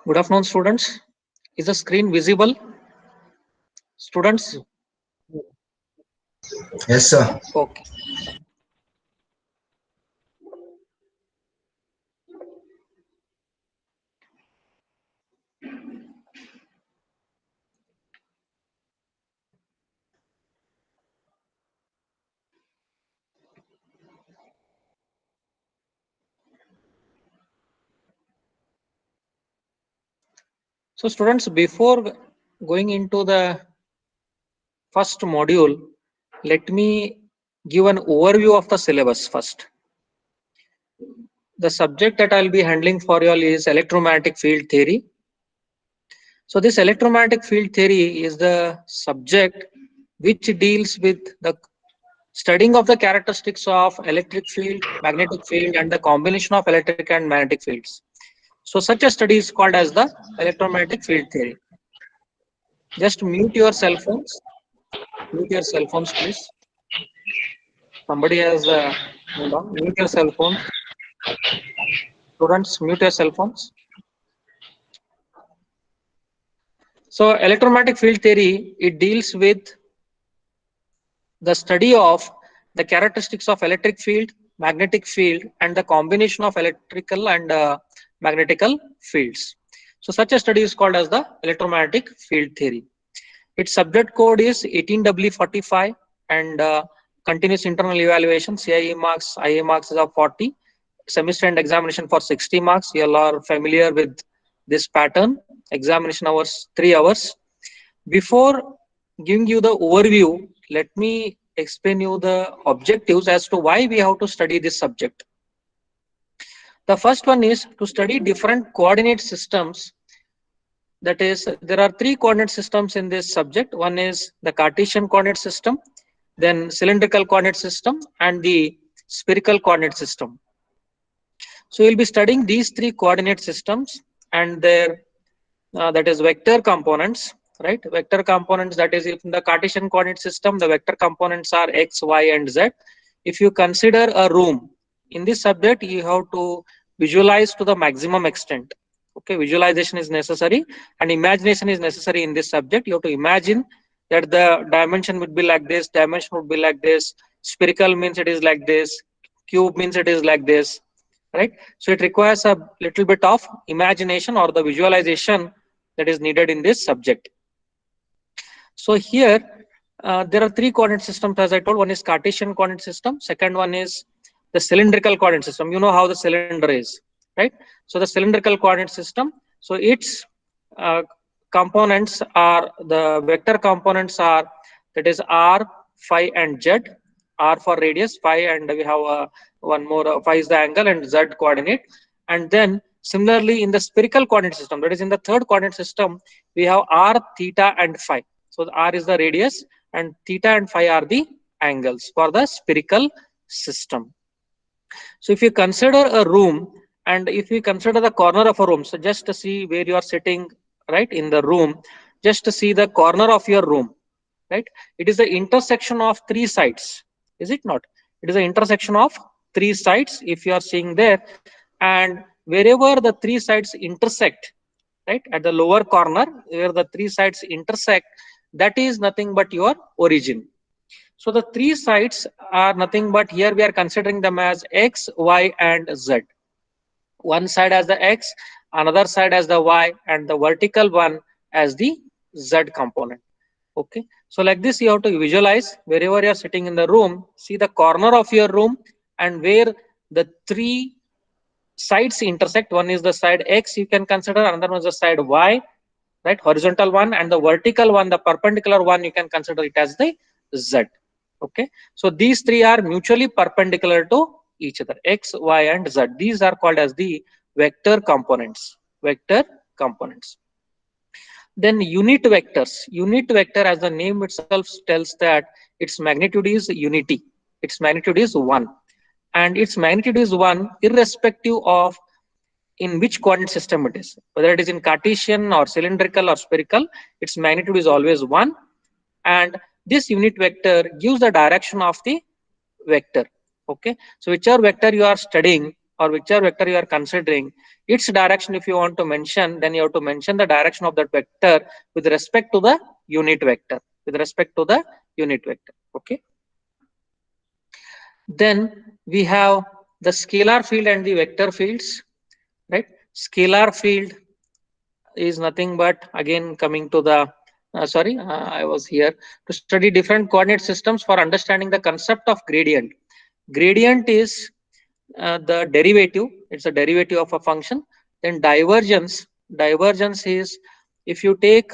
Good afternoon, students. Is the screen visible? Students? Yes, sir. Okay. So, students, before going into the first module, let me give an overview of the syllabus first. The subject that I'll be handling for you all is electromagnetic field theory. So, this electromagnetic field theory is the subject which deals with the studying of the characteristics of electric field, magnetic field, and the combination of electric and magnetic fields. So such a study is called as the electromagnetic field theory. Just mute your cell phones. Mute your cell phones, please. Somebody has hold on. Mute your cell phones. Students, mute your cell phones. So electromagnetic field theory, it deals with the study of the characteristics of electric field, magnetic field, and the combination of electrical and magnetical fields. So such a study is called as the electromagnetic field theory. Its subject code is 18W45 and continuous internal evaluation, CIE marks, IA marks is of 40, semester and examination for 60 marks. You all are familiar with this pattern. Examination hours 3 hours. Before giving you the overview, let me explain you the objectives as to why we have to study this subject. The first one is to study different coordinate systems. That is, there are three coordinate systems in this subject. One is the Cartesian coordinate system, then cylindrical coordinate system, and the spherical coordinate system. So you'll be studying these three coordinate systems and their that is vector components, right? Vector components, that is, if in the Cartesian coordinate system, the vector components are x, y, and z. If you consider a room, in this subject, you have to visualize to the maximum extent. Okay, visualization is necessary and imagination is necessary in this subject. You have to imagine that the dimension would be like this, dimension would be like this, spherical means it is like this, cube means it is like this, right? So it requires a little bit of imagination or the visualization that is needed in this subject. So here there are three coordinate systems, as I told. One is Cartesian coordinate system, second one is the cylindrical coordinate system. You know how the cylinder is, right? So the cylindrical coordinate system, so its uh, components are, the vector components are, that is r, phi, and z. R for radius, phi, and we have one more, phi is the angle, and z coordinate. And then similarly in the spherical coordinate system, that is in the third coordinate system, we have r, theta, and phi. So r is the radius and theta and phi are the angles for the spherical system. So if you consider a room, and if you consider the corner of a room, so just to see where you are sitting, right, in the room, just to see the corner of your room, right? It is the intersection of three sides, is it not? It is the intersection of three sides, if you are seeing there, and wherever the three sides intersect, right, at the lower corner where the three sides intersect, that is nothing but your origin. So the three sides are nothing but, here we are considering them as x, y, and z. One side as the x, another side as the y, and the vertical one as the z component. Okay, so like this you have to visualize wherever you are sitting in the room, see the corner of your room and where the three sides intersect. One is the side x, you can consider, another one is the side y, right, horizontal one, and the vertical one, the perpendicular one, you can consider it as the z. Okay, so these three are mutually perpendicular to each other, x, y, and z. These are called as the vector components. Vector components. Then unit vectors. Unit vector, as the name itself tells, that its magnitude is unity. Its magnitude is 1. And its magnitude is 1 irrespective of in which coordinate system it is. Whether it is in Cartesian or cylindrical or spherical, its magnitude is always 1. And this unit vector gives the direction of the vector. Okay, so whichever vector you are studying, or whichever vector you are considering, its direction if you want to mention, then you have to mention the direction of that vector with respect to the unit vector, with respect to the unit vector. Okay. Then we have the scalar field and the vector fields, right? Scalar field is nothing but, again, coming to the I was here to study different coordinate systems for understanding the concept of gradient. Gradient is the derivative, it's a derivative of a function. Then divergence is if you take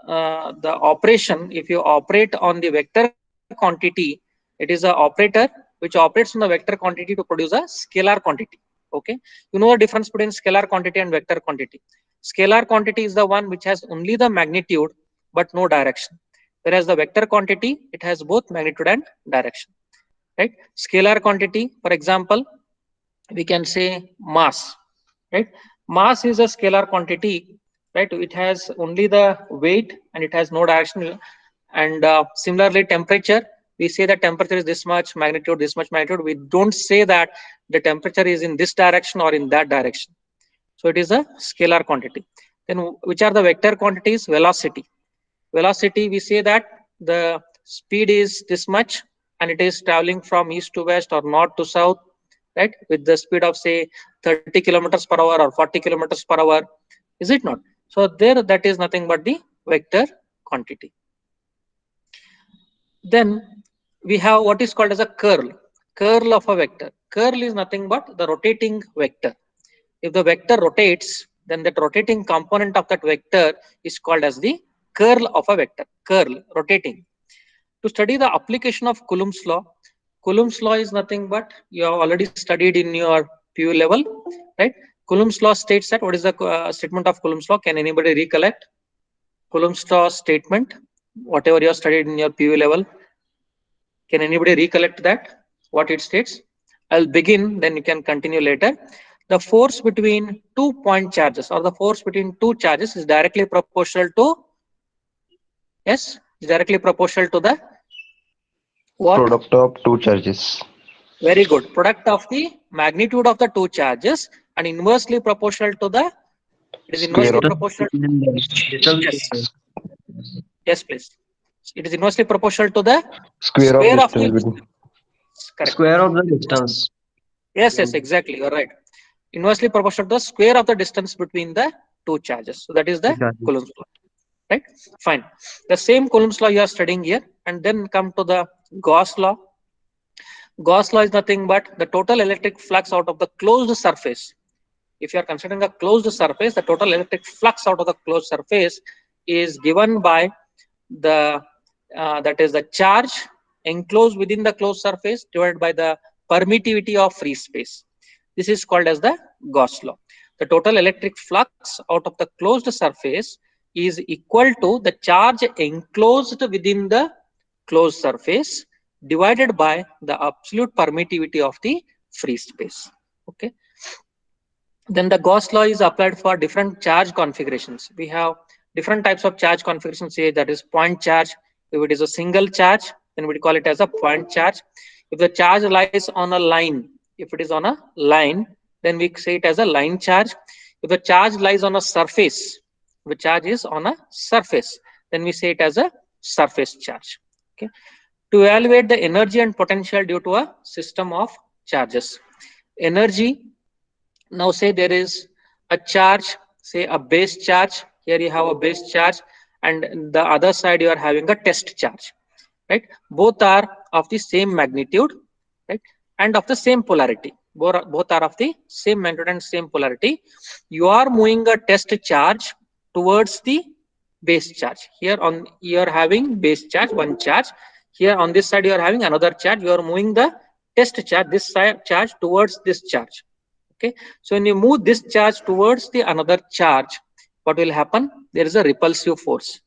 the operation, if you operate on the vector quantity, it is a operator which operates on the vector quantity to produce a scalar quantity. Okay, you know the difference between scalar quantity and vector quantity. Scalar quantity is the one which has only the magnitude but no direction, whereas the vector quantity, it has both magnitude and direction, right? Scalar quantity, for example, we can say mass, right? Mass is a scalar quantity, right? It has only the weight and it has no direction. And similarly, temperature, we say that temperature is this much magnitude. We don't say that the temperature is in this direction or in that direction. So it is a scalar quantity. Then which are the vector quantities? Velocity. Velocity, we say that the speed is this much and it is traveling from east to west or north to south, right? With the speed of say 30 kilometers per hour or 40 kilometers per hour, is it not? So there, that is nothing but the vector quantity. Then we have what is called as a curl. Curl of a vector. Curl is nothing but the rotating vector. If the vector rotates, then that rotating component of that vector is called as the curl of a vector. Curl, rotating. To study the application of Coulomb's law is nothing but, you have already studied in your PU level, right? Coulomb's law states that, what is the statement of Coulomb's law? Can anybody recollect Coulomb's law statement? Whatever you have studied in your PU level, can anybody recollect that? What it states? I'll begin, then you can continue later. The force between 2 point charges, or the force between two charges, is directly proportional to, yes, is directly proportional to the what? Product of two charges. Very good. Product of the magnitude of the two charges and inversely proportional to the, it is Square inversely of proportional. Yes, yes, please. It is inversely proportional to the square of square of the distance between. distance. Correct. Square of the distance. Yes, yes, exactly. You're right. Inversely proportional to the square of the distance between the two charges. So that is the Coulomb's law. Right? Fine. The same Coulomb's law you are studying here, and then come to the Gauss law. Gauss law is nothing but the total electric flux out of the closed surface. If you are considering a closed surface, the total electric flux out of the closed surface is given by the that is the charge enclosed within the closed surface divided by the permittivity of free space. This is called as the Gauss law. The total electric flux out of the closed surface is equal to the charge enclosed within the closed surface divided by the absolute permittivity of the free space. Okay. Then the Gauss law is applied for different charge configurations. We have different types of charge configurations here, that is point charge. If it is a single charge, then we call it as a point charge. If the charge lies on a line, if it is on a line, then we say it as a line charge. If the charge lies on a surface, the charge is on a surface, then we say it as a surface charge. Okay. To evaluate the energy and potential due to a system of charges. Energy, now say there is a charge, say a base charge. Here you have a base charge, and the other side you are having a test charge, right? Both are of the same magnitude, right? And of the same polarity. Both are of the same magnitude and same polarity. You are moving a test charge towards the base charge. Here on you are having base charge, one charge. Here on this side you are having another charge. You are moving the test charge, this side charge, towards this charge. Okay, so when you move this charge towards the another charge, what will happen? There is a repulsive force,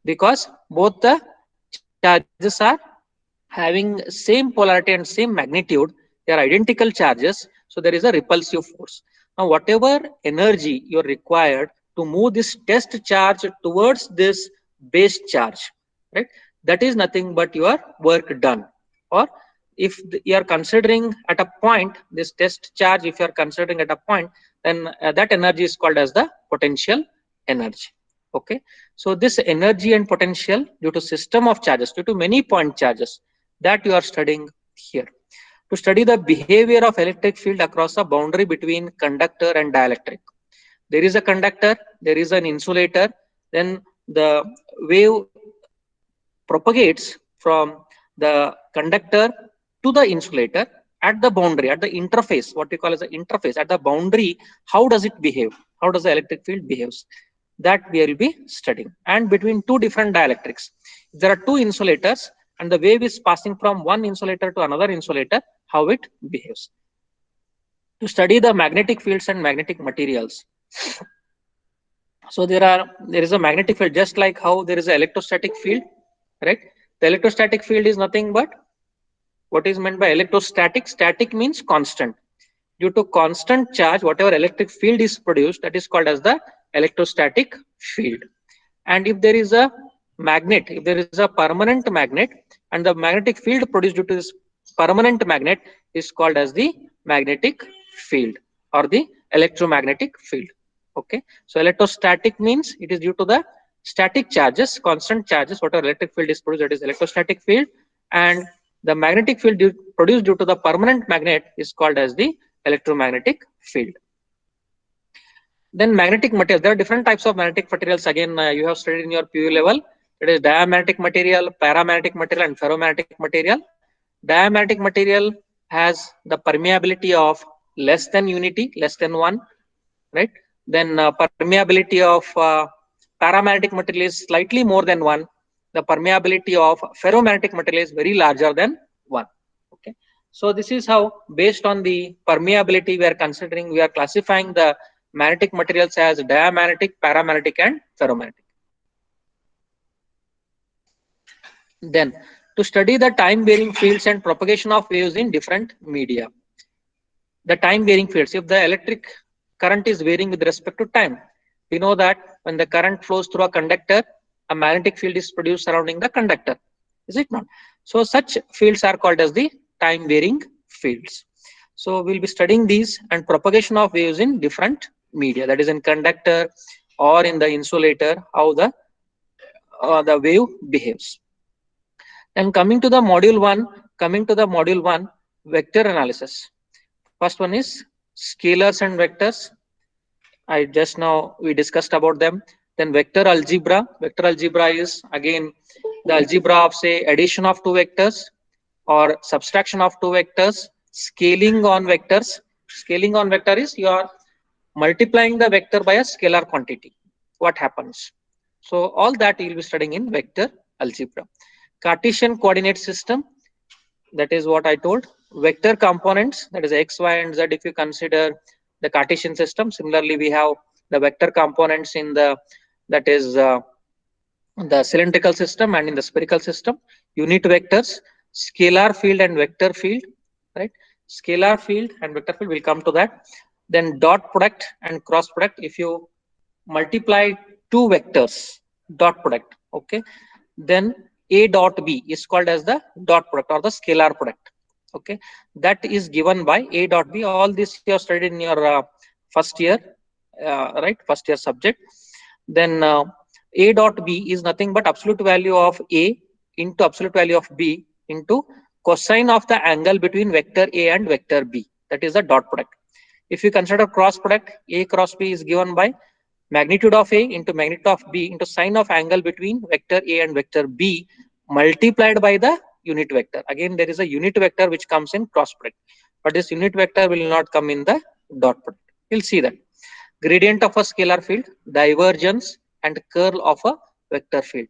because both the charges are having same polarity and same magnitude. They are identical charges, so there is a repulsive force. Now whatever energy you are required to move this test charge towards this base charge, right, that is nothing but your work done, or you are considering at a point, this test charge, if you are considering at a point, then that energy is called as the potential energy. Okay, so this energy and potential due to system of charges, due to many point charges, that you are studying here. To study the behavior of electric field across a boundary between conductor and dielectric. There is a conductor, there is an insulator, then the wave propagates from the conductor to the insulator at the boundary, at the interface, what we call as the interface, at the boundary. How does it behave? How does the electric field behaves? That we will be studying. And between two different dielectrics, if there are two insulators and the wave is passing from one insulator to another insulator, how it behaves. To study the magnetic fields and magnetic materials. So there is a magnetic field, just like how there is an electrostatic field, right? The electrostatic field is nothing but, what is meant by electrostatic? Static means constant. Due to constant charge, whatever electric field is produced, that is called as the electrostatic field. And if there is a magnet, if there is a permanent magnet, and the magnetic field produced due to this permanent magnet is called as the magnetic field or the electromagnetic field. Okay, so electrostatic means it is due to the static charges, constant charges, whatever electric field is produced, that is electrostatic field. And the magnetic field produced due to the permanent magnet is called as the electromagnetic field. Then magnetic materials. There are different types of magnetic materials. Again, you have studied in your PU level. It is diamagnetic material, paramagnetic material, and ferromagnetic material. Diamagnetic material has the permeability of less than unity, less than 1, right? Then permeability of paramagnetic material is slightly more than 1. The permeability of ferromagnetic material is very larger than 1. Okay, so this is how, based on the permeability, we are classifying the magnetic materials as diamagnetic, paramagnetic, and ferromagnetic. Then, to study the time varying fields and propagation of waves in different media. The time varying fields, if the electric current is varying with respect to time, we know that when the current flows through a conductor, a magnetic field is produced surrounding the conductor, is it not? So such fields are called as the time varying fields. So we'll be studying these and propagation of waves in different media, that is in conductor or in the insulator, how the wave behaves. And coming to the module 1, vector analysis. First one is scalars and vectors. We discussed about them. Then vector algebra. Vector algebra is again the algebra of, say, addition of two vectors or subtraction of two vectors. Scaling on vectors. Scaling on vector is you are multiplying the vector by a scalar quantity. What happens? So all that you will be studying in vector algebra. Cartesian coordinate system, that is what I told. Vector components, that is x, y, and z. If you consider the Cartesian system, similarly we have the vector components in the, that is the cylindrical system and in the spherical system. Unit vectors, scalar field and vector field, right? Scalar field and vector field, will come to that. Then dot product and cross product. If you multiply two vectors, dot product, okay, then a dot b is called as the dot product or the scalar product. Okay, that is given by a dot b. All this you have studied in your first year, right? First year subject. Then a dot b is nothing but absolute value of a into absolute value of b into cosine of the angle between vector a and vector b. That is the dot product. If you consider cross product, a cross b is given by magnitude of a into magnitude of b into sine of angle between vector a and vector b multiplied by the unit vector. Again, there is a unit vector which comes in cross product, but this unit vector will not come in the dot product. We'll see that. Gradient of a scalar field, divergence and curl of a vector field.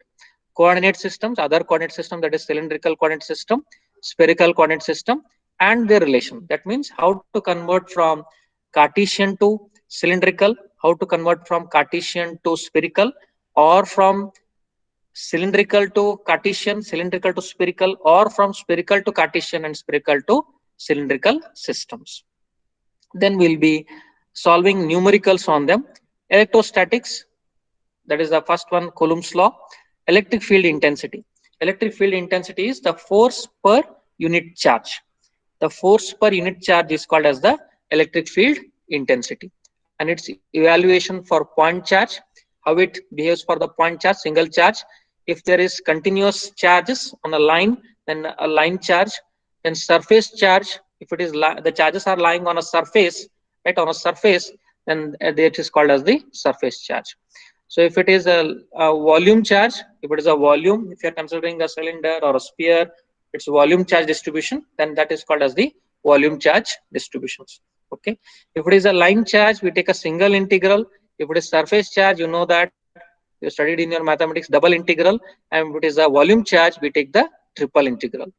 Coordinate systems, other coordinate system, that is cylindrical coordinate system, spherical coordinate system, and their relation. That means how to convert from Cartesian to cylindrical, how to convert from Cartesian to spherical, or from cylindrical to Cartesian, cylindrical to spherical, or from spherical to Cartesian and spherical to cylindrical systems. Then we'll be solving numericals on them. Electrostatics, that is the first one, Coulomb's law. Electric field intensity. Electric field intensity is the force per unit charge. The force per unit charge is called as the electric field intensity, and its evaluation for point charge, how it behaves for the point charge, single charge. If there is continuous charges on a line, then a line charge. Then surface charge, if it is the charges are lying on a surface, right, on a surface, then it is called as the surface charge. So if it is a volume charge, if it is a volume, if you are considering a cylinder or a sphere, its volume charge distribution, then that is called as the volume charge distributions. Okay. If it is a line charge, we take a single integral. If it is surface charge, you know that you studied in your mathematics double integral, and if it is a volume charge, we take the triple integral.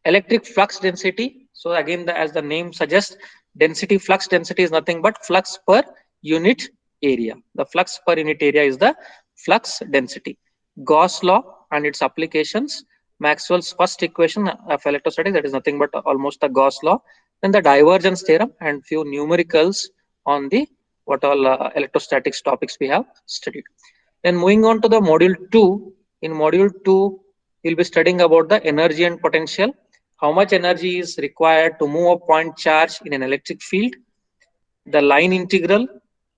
Electric flux density. So again, as the name suggests, density, flux density is nothing but flux per unit area. The flux per unit area is the flux density. Gauss law and its applications. Maxwell's first equation of electrostatics, that is nothing but almost the Gauss law. Then the divergence theorem and few numericals on the what all electrostatics topics we have studied. Then moving on to the module 2. In module 2, we'll be studying about the energy and potential. How much energy is required to move a point charge in an electric field, the line integral,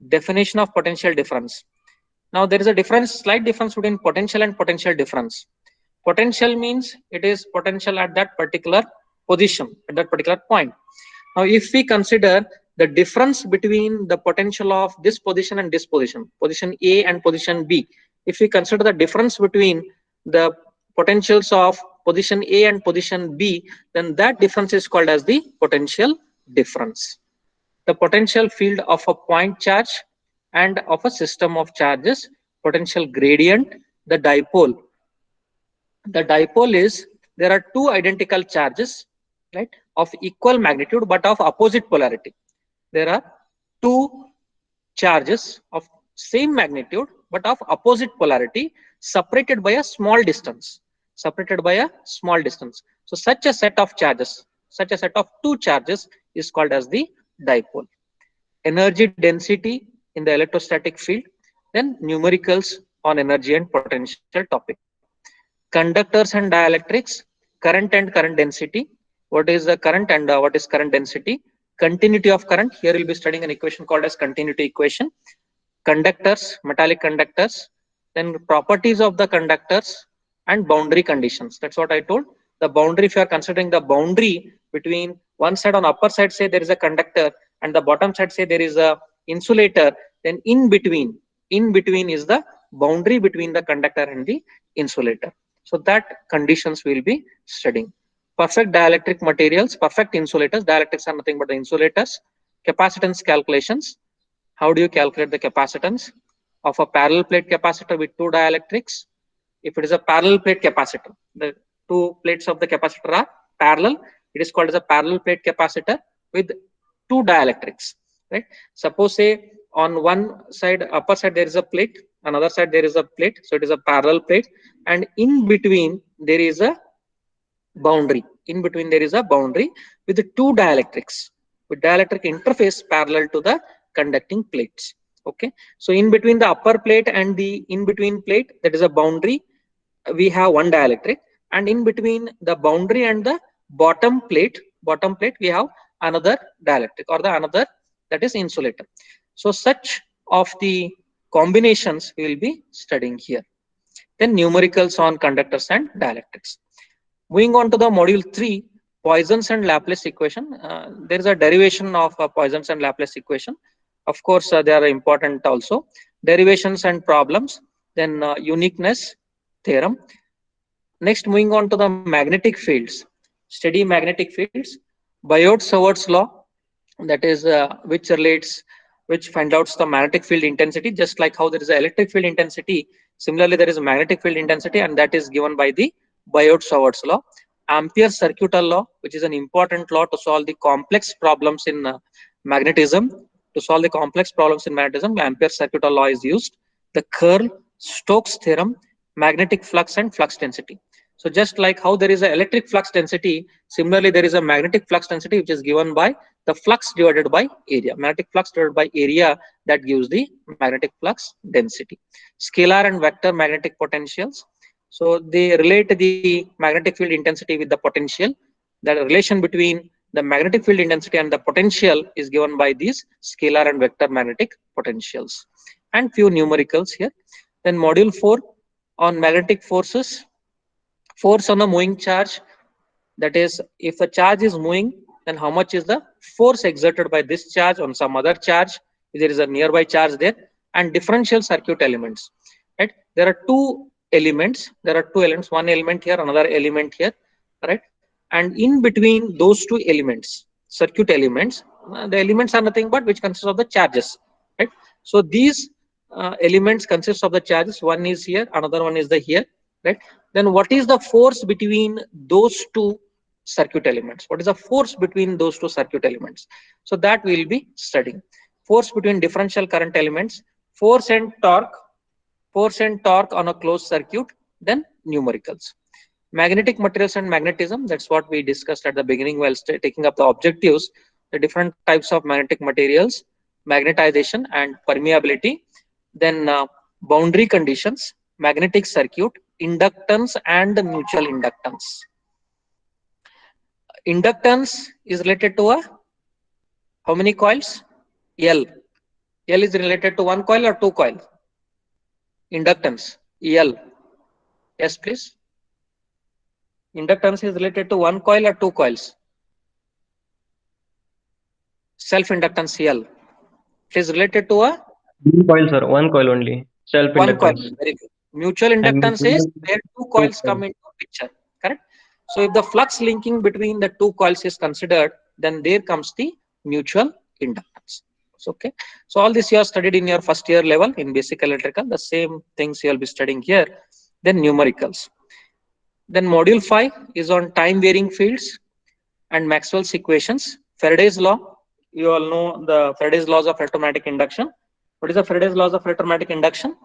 definition of potential difference. Now there is a difference, slight difference between potential and potential difference. Potential means it is potential at that particular position, at that particular point. Now if we consider the difference between the potential of this position and this position, position A and position B, if we consider the difference between the potentials of position A and position B, then that difference is called as the potential difference. The potential field of a point charge and of a system of charges, potential gradient, the dipole. The dipole is, there are two identical charges, right, of equal magnitude but of opposite polarity. There are two charges of same magnitude but of opposite polarity, separated by a small distance. Separated by a small distance. So such a set of charges, such a set of two charges is called as the dipole. Energy density in the electrostatic field, then numericals on energy and potential topic. Conductors and dielectrics, current and current density. What is the current and what is current density? Continuity of current. Here we'll be studying an equation called as continuity equation. Conductors, metallic conductors, then properties of the conductors and boundary conditions. That's what I told. The boundary, if you are considering the boundary between one side, on upper side say there is a conductor, and the bottom side say there is a insulator, then in between is the boundary between the conductor and the insulator. So that conditions we will be studying. Perfect dielectric materials, perfect insulators. Dielectrics are nothing but the insulators. Capacitance calculations. How do you calculate the capacitance of a parallel plate capacitor with two dielectrics? If it is a parallel plate capacitor, the two plates of the capacitor are parallel. It is called as a parallel plate capacitor with two dielectrics, right? Suppose say on one side, upper side, there is a plate, another side there is a plate, so it is a parallel plate, and in between there is a boundary. In between there is a boundary with the two dielectrics, with dielectric interface parallel to the conducting plates. Okay, so in between the upper plate and the in between plate, that is a boundary, we have one dielectric, and in between the boundary and the bottom plate we have another dielectric, or the another, that is insulator. So such of the combinations we will be studying here. Then numericals on conductors and dielectrics. Moving on to the module 3, Poisson's and Laplace equation. There is a derivation of Poisson's and Laplace equation. Of course, they are important also. Derivations and problems. Then uniqueness theorem. Next, moving on to the magnetic fields. Steady magnetic fields. Biot-Savart's law, that is which finds out the magnetic field intensity. Just like how there is an electric field intensity, similarly there is a magnetic field intensity, and that is given by the Biot-Savart's law. Ampere's circuital law, which is an important law to solve the complex problems in magnetism. To solve the complex problems in magnetism, Ampere's circuital law is used. The curl, Stokes theorem, magnetic flux and flux density. So just like how there is an electric flux density, similarly there is a magnetic flux density, which is given by the flux divided by area. Magnetic flux divided by area, that gives the magnetic flux density. Scalar and vector magnetic potentials. So they relate the magnetic field intensity with the potential. The relation between the magnetic field intensity and the potential is given by these scalar and vector magnetic potentials, and few numericals here. Then module 4 on magnetic forces. Force on a moving charge, that is, if a charge is moving, then how much is the force exerted by this charge on some other charge if there is a nearby charge there. And differential circuit elements, right? There are two elements, one element here, another element here, right? And in between those two elements, circuit elements, the elements are nothing but which consists of the charges, right? So these elements consist of the charges. One is here, another one is the here, right? Then what is the force between those two circuit elements? What is the force between those two circuit elements? So that we will be studying. Force between differential current elements, force and torque on a closed circuit, then numericals. Magnetic materials and magnetism, that's what we discussed at the beginning while taking up the objectives, the different types of magnetic materials, magnetization and permeability, then boundary conditions, magnetic circuit, inductance and mutual inductance. Inductance is related to how many coils? L. L is related to one coil or two coils? Inductance, L. Yes, please. Inductance is related to one coil or two coils? Self-inductance, L. It is related to a One coil, sir. One coil only. one coil. Self-inductance. Very good. Mutual And inductance is mutual where two two coils come coils. into picture, correct? So if the flux linking between the two coils is considered, then there comes the mutual inductance. Okay. So all this you have studied in your first year level in basic electrical. The same things you will be studying here. Then numericals. Then module 5 is on time varying fields and Maxwell's equations. Faraday's law. You all know the Faraday's laws of electromagnetic induction. What is the Faraday's laws of electromagnetic induction?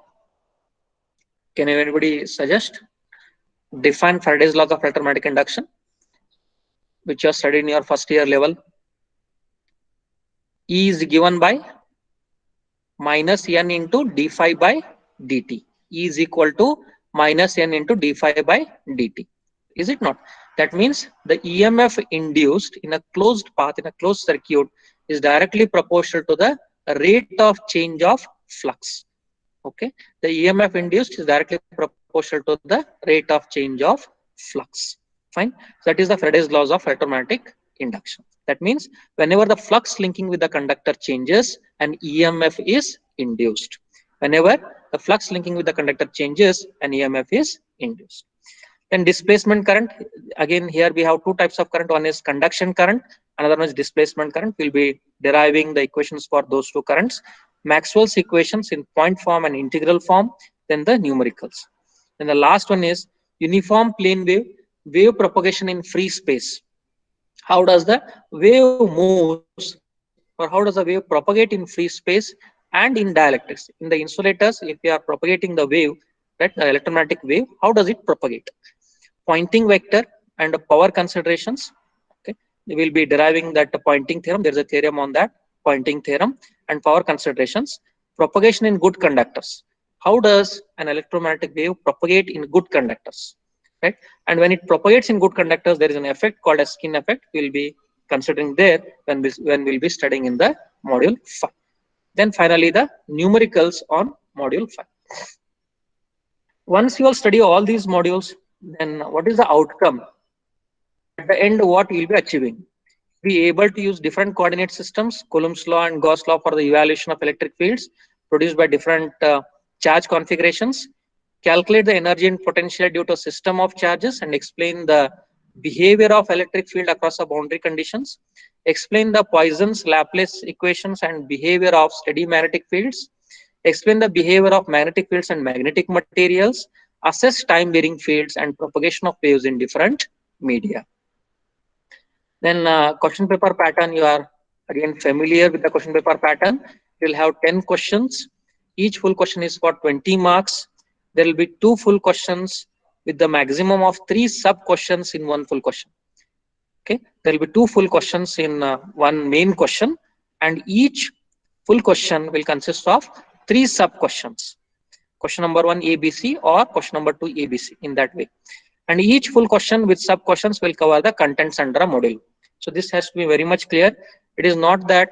Can anybody suggest? Define Faraday's laws of electromagnetic induction, which you have studied in your first year level. E is given by minus n into d phi by dt. E is equal to minus n into d phi by dt. Is it not? That means the EMF induced in a closed path, in a closed circuit, is directly proportional to the rate of change of flux. Okay, the EMF induced is directly proportional to the rate of change of flux. Fine. That is the Faraday's laws of electromagnetic induction. That means whenever the flux linking with the conductor changes, an EMF is induced. Whenever the flux linking with the conductor changes, an EMF is induced. Then displacement current. Again, here we have two types of current. One is conduction current, another one is displacement current. We'll be deriving the equations for those two currents. Maxwell's equations in point form and integral form, then the numericals. And the last one is uniform plane wave, wave propagation in free space. How does the wave moves, or how does the wave propagate in free space and in dielectrics? In the insulators, if you are propagating the wave, right, the electromagnetic wave, how does it propagate? Pointing vector and power considerations. Okay, we will be deriving that Pointing theorem. There is a theorem on that, Pointing theorem, and power considerations. Propagation in good conductors. How does an electromagnetic wave propagate in good conductors? Right, and when it propagates in good conductors, there is an effect called a skin effect. We will be considering there when we'll be studying in the module 5. Then finally the numericals on module 5. Once you will study all these modules, then what is the outcome? At the end, what you will be achieving? Be able to use different coordinate systems, Coulomb's law and Gauss law, for the evaluation of electric fields produced by different charge configurations, calculate the energy and potential due to a system of charges, and explain the behavior of electric field across the boundary conditions, explain the Poisson's Laplace equations and behavior of steady magnetic fields, explain the behavior of magnetic fields and magnetic materials, assess time varying fields and propagation of waves in different media. Then question paper pattern, you are again familiar with the question paper pattern. You will have 10 questions. Each full question is for 20 marks. There will be 2 full questions with the maximum of 3 sub questions in one full question. Okay, there will be 2 full questions in one main question, and each full question will consist of 3 sub questions. question number 1 ABC or question number 2 ABC, in that way. And each full question with sub questions will cover the contents under a module. So this has to be very much clear. It is not that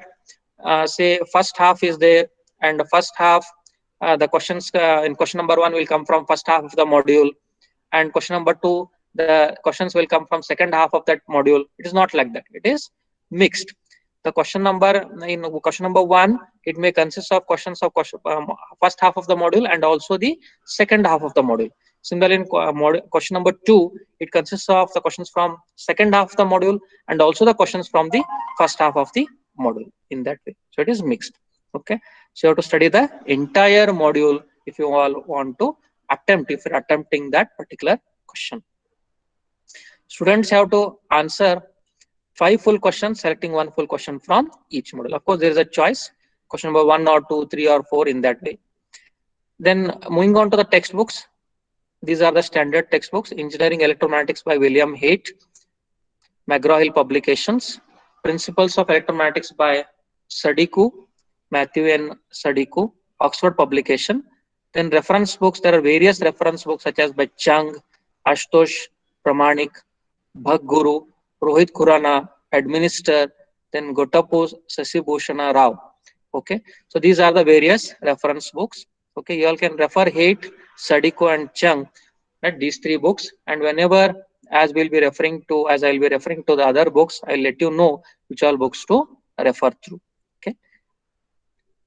say first half is there and the first half the questions in question number 1 will come from first half of the module, and question number 2 the questions will come from second half of that module. It is not like that. It is mixed. The question number in question number 1, it may consist of questions of first half of the module and also the second half of the module. Similarly, in question number 2, it consists of the questions from second half of the module and also the questions from the first half of the module, in that way. So it is mixed. Okay, so you have to study the entire module if you all want to attempt, if you're attempting that particular question. Students have to answer 5 full questions, selecting 1 full question from each module. Of course, there is a choice, question number 1 or 2, 3 or 4, in that way. Then moving on to the textbooks. These are the standard textbooks: Engineering Electromagnetics by William Haight, McGraw-Hill Publications; Principles of Electromagnetics by Sadiku, Matthew N. Sadiku, Oxford Publication. Then reference books, there are various reference books such as by Chung, Ashutosh Pramanik, Bhag Guru, Rohit Khurana, Administer, then Gotapu Sasibhushana Rao. Okay, so these are the various reference books. Okay, you all can refer Haight, Sadiku and Chung at these 3 books, and whenever as I'll be referring to the other books, I'll let you know which all books to refer through. Okay,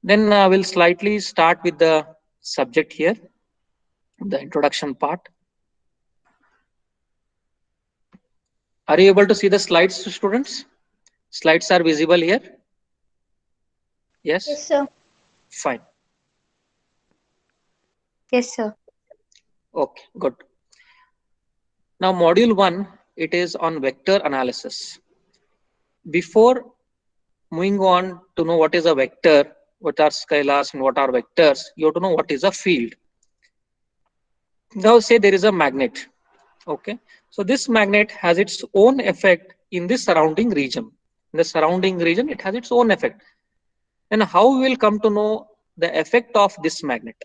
then we'll slightly start with the subject here, the introduction part. Are you able to see the slides, students? Slides are visible here? Yes? Yes, sir. Fine. Yes, sir. Okay, good. Now, module 1, it is on vector analysis. Before moving on to know what is a vector, what are scalars and what are vectors, you have to know what is a field. Now, say there is a magnet. Okay, so this magnet has its own effect in the surrounding region. In the surrounding region, it has its own effect. And how we will come to know the effect of this magnet?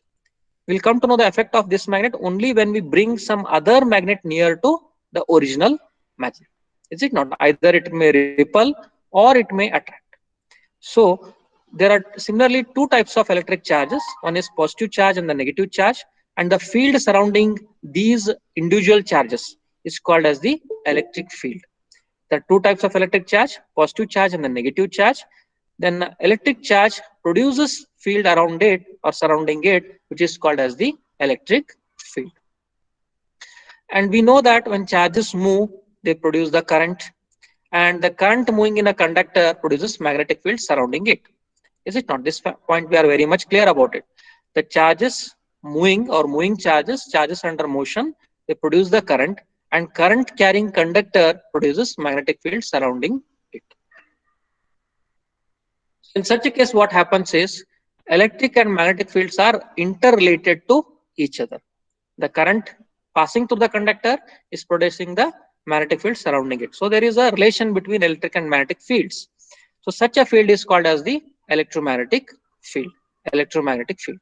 We'll come to know the effect of this magnet only when we bring some other magnet near to the original magnet. Is it not? Either it may repel or it may attract. So there are similarly 2 types of electric charges. One is positive charge and the negative charge. And the field surrounding these individual charges is called as the electric field. There are 2 types of electric charge, positive charge and the negative charge. Then electric charge produces field around it or surrounding it, which is called as the electric field. And we know that when charges move, they produce the current, and the current moving in a conductor produces magnetic field surrounding it. Is it not? This point we are very much clear about it. The charges moving or moving charges under motion, they produce the current, and current carrying conductor produces magnetic field surrounding it. In such a case, what happens is electric and magnetic fields are interrelated to each other. The current passing through the conductor is producing the magnetic field surrounding it. So there is a relation between electric and magnetic fields. So such a field is called as the electromagnetic field. Electromagnetic field.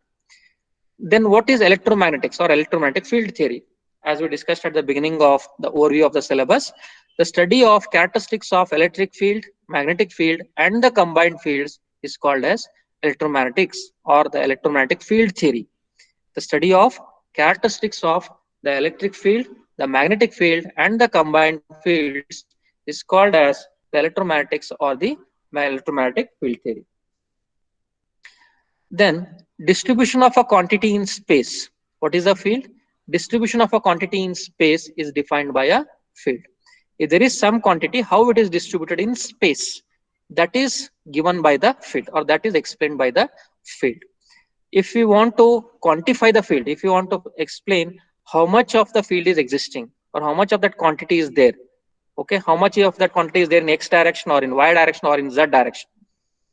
Then what is electromagnetics or electromagnetic field theory? As we discussed at the beginning of the overview of the syllabus, the study of characteristics of electric field, magnetic field, and the combined fields is called as electromagnetics or the electromagnetic field theory. The study of characteristics of the electric field, the magnetic field, and the combined fields is called as the electromagnetics or the electromagnetic field theory. Then distribution of a quantity in space. What is a field? Distribution of a quantity in space is defined by a field. If there is some quantity, how it is distributed in space, that is given by the field, or that is explained by the field. If we want to quantify the field, if you want to explain how much of the field is existing or how much of that quantity is there, okay, how much of that quantity is there in x direction or in y direction or in z direction,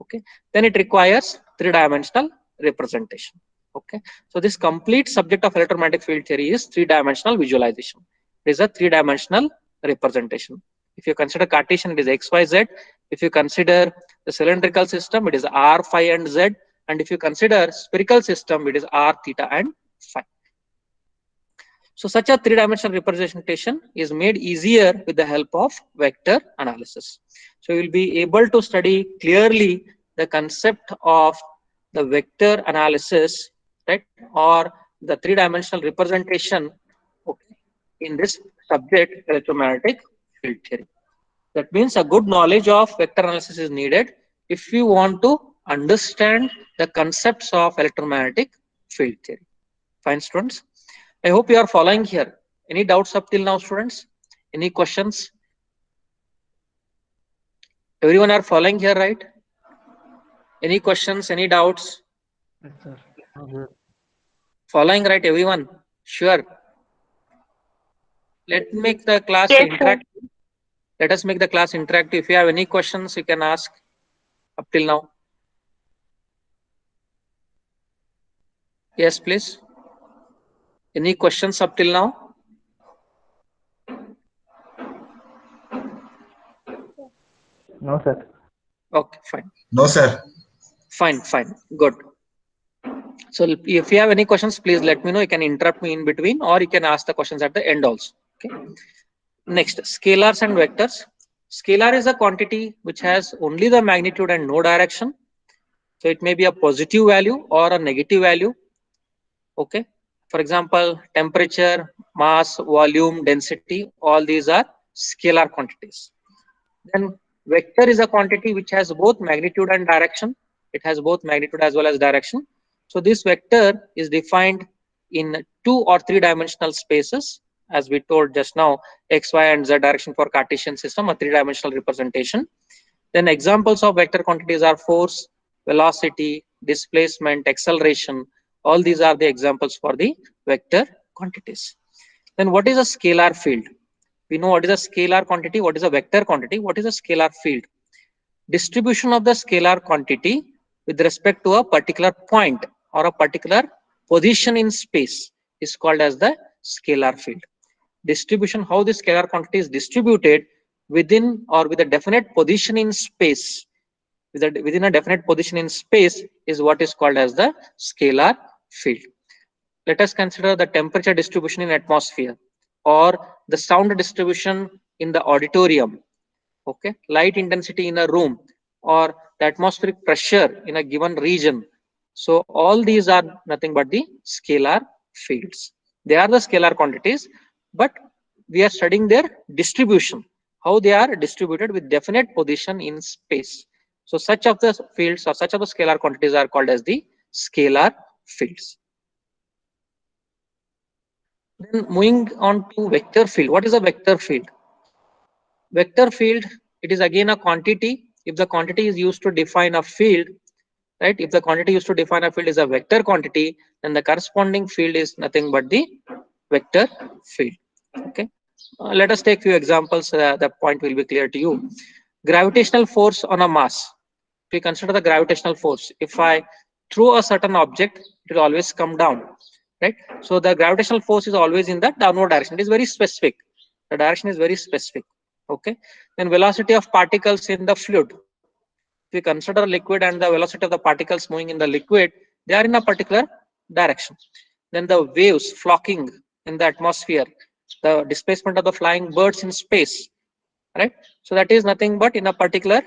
okay, then it requires 3-dimensional representation. Okay, so this complete subject of electromagnetic field theory is 3-dimensional visualization. It is a 3-dimensional representation. If you consider Cartesian, it is x, y, z. If you consider the cylindrical system, it is r, phi, and z. And if you consider spherical system, it is r, theta, and Fine. So such a three-dimensional representation is made easier with the help of vector analysis. So you will be able to study clearly the concept of the vector analysis, right, or the three-dimensional representation, okay, in this subject, electromagnetic field theory. That means a good knowledge of vector analysis is needed if you want to understand the concepts of electromagnetic field theory. Fine, students. I hope you are following here. Any doubts up till now, students? Any questions? Everyone are following here, right? Any questions? Any doubts? Yes, sir. Following, right, everyone? Sure. Let make the class Yes, sir. interactive. Let us make the class interactive. If you have any questions, you can ask up till now. Yes, please. Any questions up till now? No, sir. Okay, fine. No, sir. Fine, fine. Good. So if you have any questions, please let me know. You can interrupt me in between, or you can ask the questions at the end also. Okay. Next, scalars and vectors. Scalar is a quantity which has only the magnitude and no direction. So it may be a positive value or a negative value. Okay. For example, temperature, mass, volume, density, all these are scalar quantities. Then vector is a quantity which has both magnitude and direction. It has both magnitude as well as direction. So this vector is defined in 2 or 3 dimensional spaces, as we told just now, x, y, and z direction for Cartesian system, a 3-dimensional representation. Then examples of vector quantities are force, velocity, displacement, acceleration. All these are the examples for the vector quantities. Then what is a scalar field? We know what is a scalar quantity, what is a vector quantity, what is a scalar field. Distribution of the scalar quantity with respect to a particular point or a particular position in space is called as the scalar field. Distribution, how the scalar quantity is distributed within or with a definite position in space, within a definite position in space, is what is called as the scalar field. Let us consider the temperature distribution in atmosphere, or the sound distribution in the auditorium, okay, light intensity in a room, or the atmospheric pressure in a given region. So all these are nothing but the scalar fields. They are the scalar quantities, but we are studying their distribution, how they are distributed with definite position in space. So such of the fields or such of the scalar quantities are called as the scalar fields. Then moving on to vector field. What is a vector field? Vector field, it is again a quantity. If the quantity is used to define a field, right? If the quantity used to define a field is a vector quantity, then the corresponding field is nothing but the vector field. Okay. Let us take few examples. The point will be clear to you. Gravitational force on a mass. If we consider the gravitational force, if I throw a certain object, it will always come down, right? So the gravitational force is always in the downward direction. It is very specific. The direction is very specific. Okay. Then velocity of particles in the fluid. If we consider liquid and the velocity of the particles moving in the liquid, they are in a particular direction. Then the waves flocking in the atmosphere, the displacement of the flying birds in space, right? So that is nothing but in a particular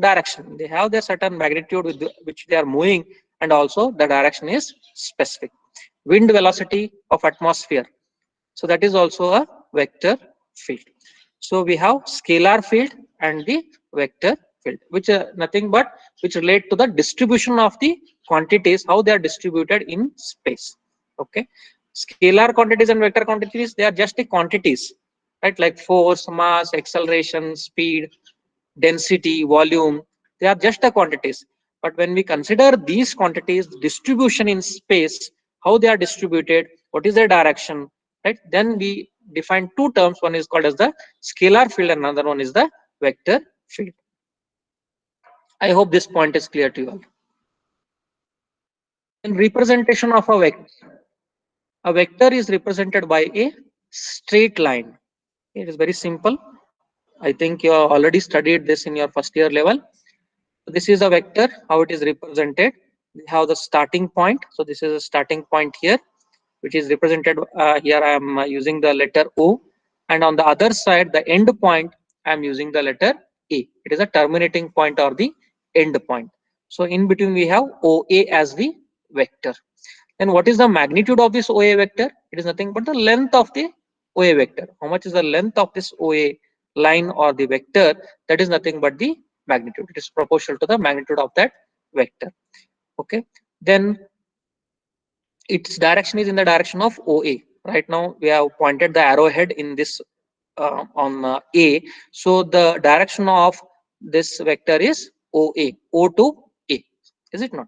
direction. They have their certain magnitude with which they are moving, and also the direction is specific. Wind velocity of atmosphere. So that is also a vector field. So we have scalar field and the vector field, which are nothing but which relate to the distribution of the quantities, how they are distributed in space. Okay. Scalar quantities and vector quantities, they are just the quantities, right? Like force, mass, acceleration, speed, density, volume. They are just the quantities. But when we consider these quantities, distribution in space, how they are distributed, what is their direction, right? Then we define two terms. One is called as the scalar field, and another one is the vector field. I hope this point is clear to you all. In representation of a vector is represented by a straight line. It is very simple. I think you have already studied this in your first year level. This is a vector, how it is represented. We have the starting point. So this is a starting point here. which is represented here. I am using the letter O, and on the other side, the end point, I am using the letter A. It is a terminating point or the end point. So in between we have OA as the vector. Then what is the magnitude of this OA vector? It is nothing but the length of the OA vector. How much is the length of this OA line or the vector? That is nothing but the magnitude. It is proportional to the magnitude of that vector. Okay. Then its direction is in the direction of OA. Right now we have pointed the arrowhead in this on A. So the direction of this vector is OA, O to A. Is it not?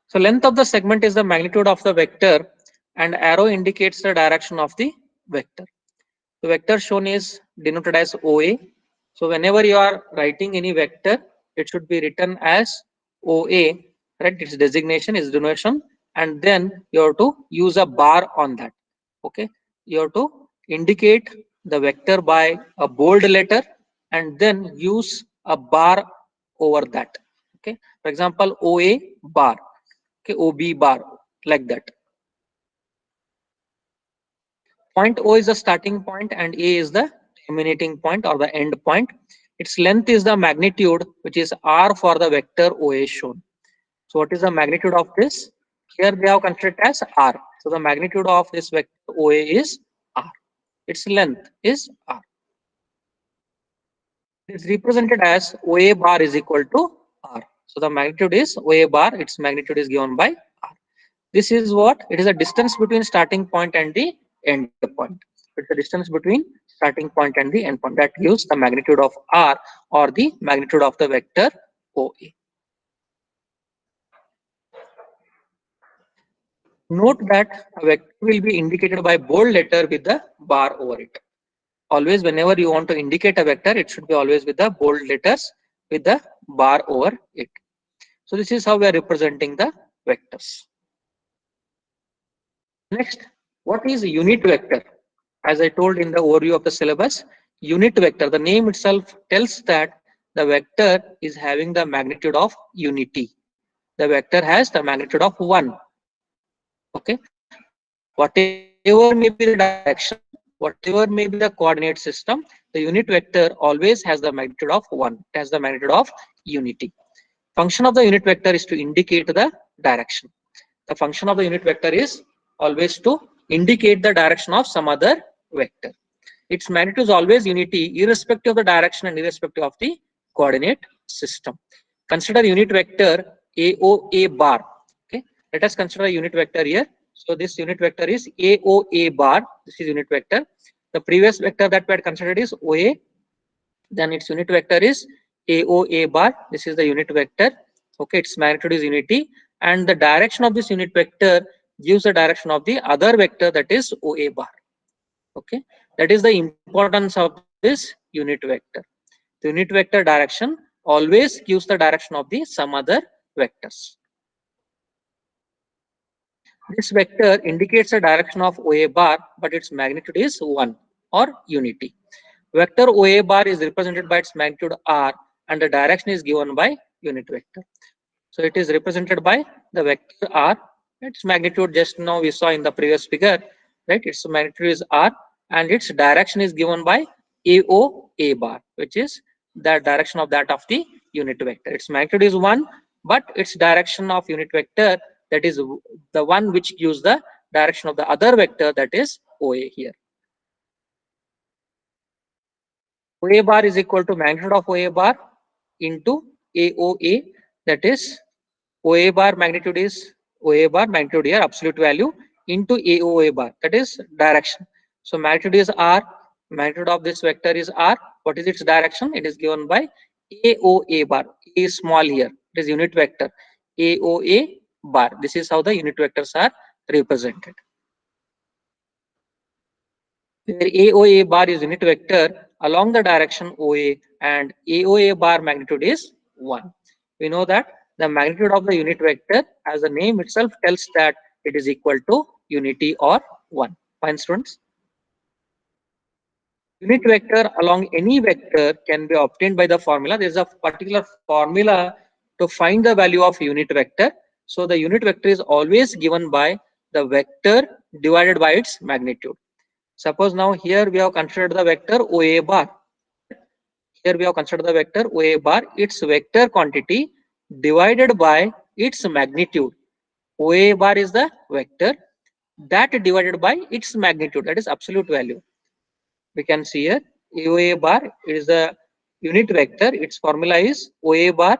So length of the segment is the magnitude of the vector, and arrow indicates the direction of the vector. The vector shown is denoted as OA. So whenever you are writing any vector, it should be written as OA, right? Its designation is denotation, and then you have to use a bar on that. Okay, you have to indicate the vector by a bold letter and then use a bar over that. Okay, for example, OA bar, okay, OB bar, like that. Point O is the starting point and A is the terminating point or the end point. Its length is the magnitude, which is R for the vector OA shown. So what is the magnitude of this? Here they have considered as R. So the magnitude of this vector OA is R. Its length is R. It is represented as OA bar is equal to R. So the magnitude is OA bar, its magnitude is given by R. This is what? It is a distance between starting point and the end point. It's the distance between starting point and the end point that gives the magnitude of R or the magnitude of the vector OA. Note that a vector will be indicated by bold letter with the bar over it. Always whenever you want to indicate a vector, it should be always with the bold letters with the bar over it. So this is how we are representing the vectors. Next, what is unit vector? As I told in the overview of the syllabus, unit vector, the name itself tells that the vector is having the magnitude of unity. The vector has the magnitude of 1. Okay, whatever may be the direction, whatever may be the coordinate system, the unit vector always has the magnitude of 1. It has the magnitude of unity. Function of the unit vector is to indicate the direction. The function of the unit vector is always to indicate the direction of some other vector. Its magnitude is always unity, irrespective of the direction and irrespective of the coordinate system. Consider unit vector AOA bar. Okay, let us consider a unit vector here. So this unit vector is AOA bar. This is unit vector. The previous vector that we had considered is OA. Then its unit vector is AOA bar. This is the unit vector. Okay, its magnitude is unity, and the direction of this unit vector gives the direction of the other vector, that is OA bar. Okay, that is the importance of this unit vector. The unit vector direction always gives the direction of the some other vectors. This vector indicates the direction of OA bar, but its magnitude is 1 or unity. Vector OA bar is represented by its magnitude R, and the direction is given by unit vector. So it is represented by the vector R. Its magnitude just now we saw in the previous figure, right? Its magnitude is R, and its direction is given by AOA bar, which is the direction of that of the unit vector. Its magnitude is 1, but its direction of unit vector, that is the one which gives the direction of the other vector, that is OA here. OA bar is equal to magnitude of OA bar into AOA, that is OA bar magnitude is OA bar magnitude here, absolute value, into AOA bar, that is direction. So magnitude is R, magnitude of this vector is R. What is its direction? It is given by AOA bar. A is small here, it is unit vector. AOA bar. This is how the unit vectors are represented. Where AOA bar is unit vector along the direction OA, and AOA bar magnitude is 1. We know that the magnitude of the unit vector, as the name itself tells, that it is equal to unity or 1. Fine, students. unit vector along any vector can be obtained by the formula. There is a particular formula to find the value of unit vector. So the unit vector is always given by the vector divided by its magnitude. Suppose now here we have considered the vector OA bar. Here we have considered the vector OA bar, its vector quantity divided by its magnitude. OA bar is the vector that divided by its magnitude, that is absolute value. We can see here OA bar is the unit vector, its formula is OA bar,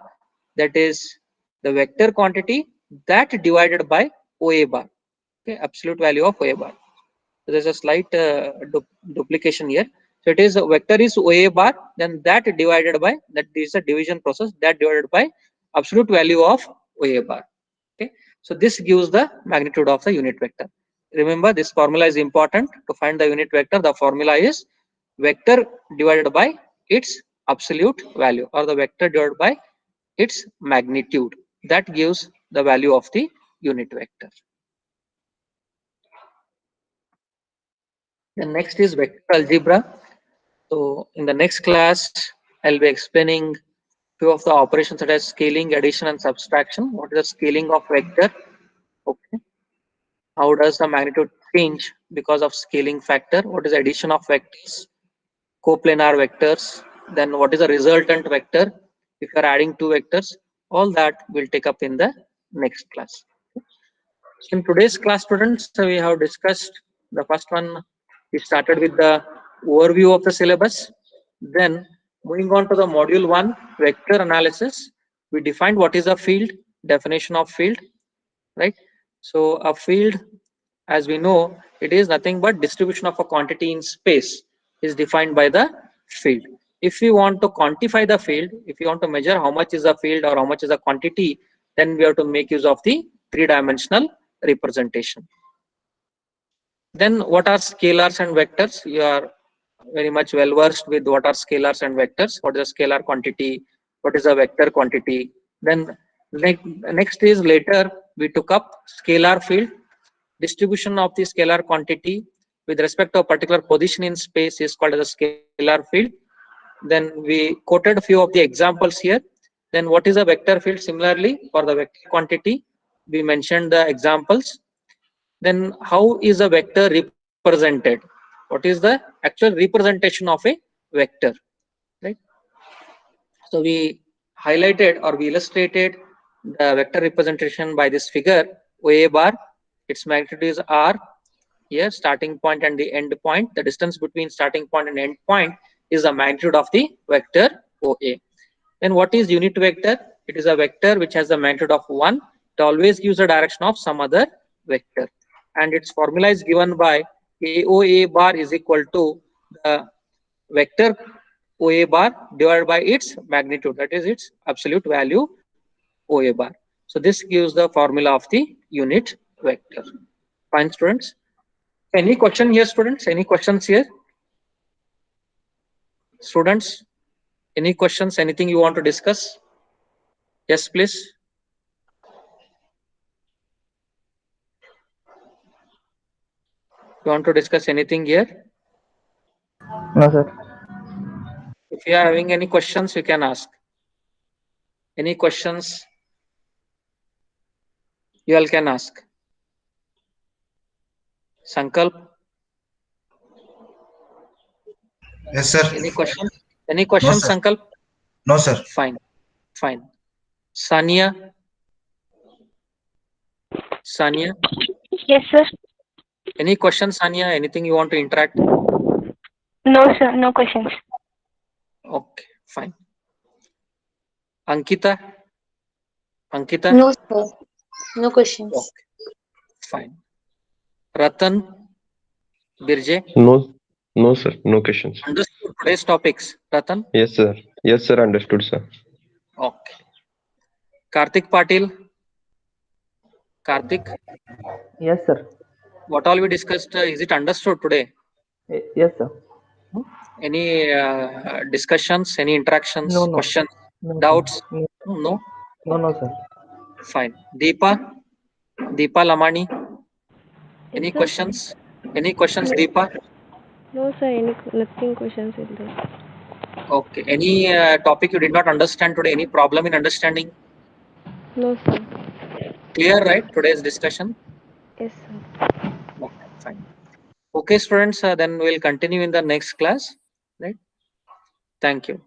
that is the vector quantity that divided by OA bar, okay, absolute value of OA bar. So there's a slight duplication here. So it is vector is OA bar, then that divided by, that is a division process, that divided by absolute value of OA bar. Okay, so this gives the magnitude of the unit vector. Remember, this formula is important to find the unit vector. The formula is vector divided by its absolute value, or the vector divided by its magnitude. That gives the value of the unit vector. The next is vector algebra. So in the next class, I'll be explaining few of the operations such as scaling, addition, and subtraction. What is the scaling of vector? Okay. How does the magnitude change because of scaling factor? What is addition of vectors? Coplanar vectors. Then what is the resultant vector? If you are adding two vectors, all that we'll take up in the next class. In today's class, students, we have discussed the first one. We started with the overview of the syllabus. Then moving on to the module 1, vector analysis, we defined what is a field, definition of field, right? So a field, as we know, it is nothing but distribution of a quantity in space is defined by the field. If we want to quantify the field, if you want to measure how much is a field or how much is a quantity, then we have to make use of the three-dimensional representation. Then what are scalars and vectors? You are very much well versed with what are scalars and vectors. What is a scalar quantity? What is a vector quantity? Then next is later we took up scalar field. Distribution of the scalar quantity with respect to a particular position in space is called as a scalar field. Then we quoted a few of the examples here. Then what is a vector field? Similarly, for the vector quantity, we mentioned the examples. Then how is a vector represented? What is the actual representation of a vector, right? So we highlighted or we illustrated the vector representation by this figure. OA bar, its magnitude is R. Here, starting point and the end point. The distance between starting point and end point is the magnitude of the vector OA. Then what is unit vector? It is a vector which has the magnitude of 1. It always gives the direction of some other vector. And its formula is given by AOA bar is equal to the vector OA bar divided by its magnitude, that is its absolute value OA bar. So this gives the formula of the unit vector. Fine, students. Any question here, students? Any questions here? Students, any questions? Anything you want to discuss? Yes, please. You want to discuss anything here? No, sir. If you are having any questions, you can ask. Any questions? You all can ask. Sankalp? Yes, sir. Any questions? Any questions, sir. Sankalp? No, sir. Fine. Fine. Sania? Sania? Yes, sir. Any questions, Sania? Anything you want to interact? No, sir. No questions. Okay, fine. Ankita? Ankita? No, sir. No questions. Okay, fine. Ratan? Birje? No, sir. No questions. Understood today's topics, Ratan? Yes, sir. Yes, sir. Understood, sir. Okay. Karthik Patil? Karthik? Yes, sir. What all we discussed, is it understood today? Yes, sir. Any discussions, any interactions, No, no. questions, No, doubts? sir. No? No, sir. Fine. Deepa? Deepa Lamani? Any Yes, sir. questions? Any questions, Deepa? No, sir. Nothing questions in there. Okay. Any topic you did not understand today? Any problem in understanding? No, sir. Clear, right? Today's discussion. Yes, sir. Okay, fine. Okay, students. Then we'll continue in the next class. Right. Thank you.